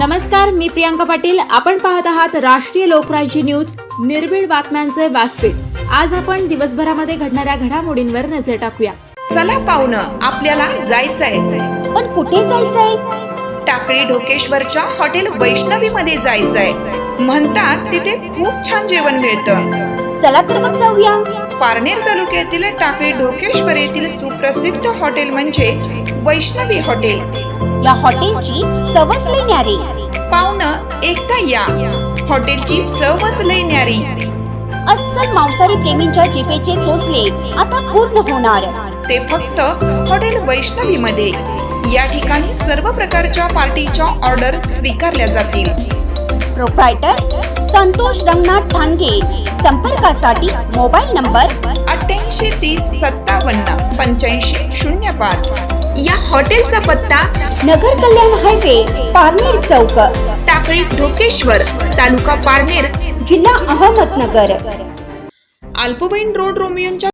नमस्कार, मी प्रियांका पाटील. आपण पाहत आहात राष्ट्रीय लोकराज्य न्यूज, निर्भीड बातम्यांचे व्यासपीठ. आज आपण दिवसभरामध्ये घडणाऱ्या घडामोडींवर नजर टाकूया. चला पाहुणं, आपल्याला जायचंय. पण कुठे जायचंय? टाकळी ढोकेश्वरच्या हॉटेल वैष्णवी मध्ये जायचंय. म्हणतात तिथे खूप छान जेवण मिळतं. चला तर मग जाऊया. पारनेर तालुक्यातील टाकळी ढोकेश्वर येथील सुप्रसिद्ध हॉटेल म्हणजे वैष्णवी हॉटेल. या हॉटेलची चवच लई न्यारी. पाहुणं, एकदा या. हॉटेलची चवच लई न्यारी. अस्सल मांसाहारी प्रेमींच्या जिभेचे चोचले आता पूर्ण होणार. ते फक्त हॉटेल वैष्णवी मध्ये. या ठिकाणी सर्व प्रकारच्या पार्टीच्या ऑर्डर स्वीकारल्या जातील. प्रोप्रायटर संतोष रंगनाथ ठाणगे. संपर्कासाठी मोबाईल नंबर 8830578505. या हॉटेलचा पत्ता नगर कल्याण हायवे, पारनेर चौक, टाकळी ढोकेश्वर, तालुका पारनेर, जिल्हा अहमदनगर. अल्पवयीन रोड रोमियोंच्या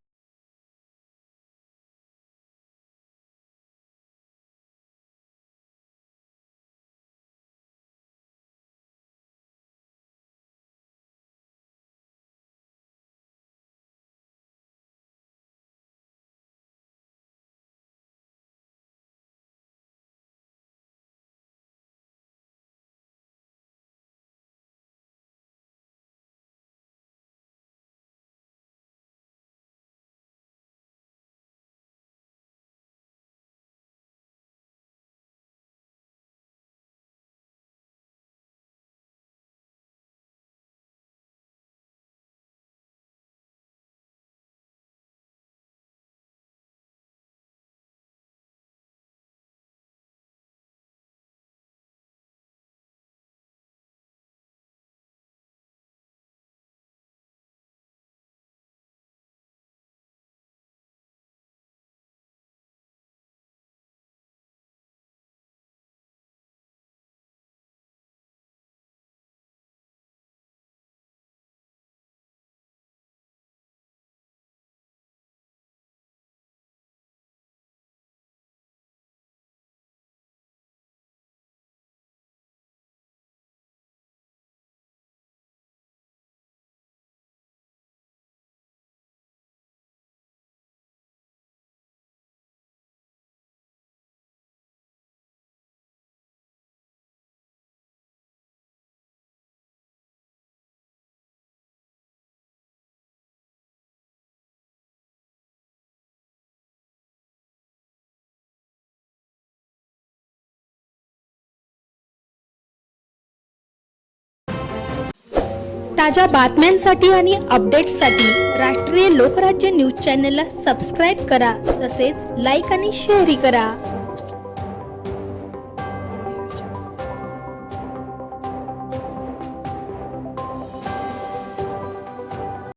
ताज्या बातम्यांसाठी आणि अपडेट्ससाठी राष्ट्रीय लोकराज्य न्यूज चॅनलला सबस्क्राईब करा. तसेच लाईक आणि शेअरही करा.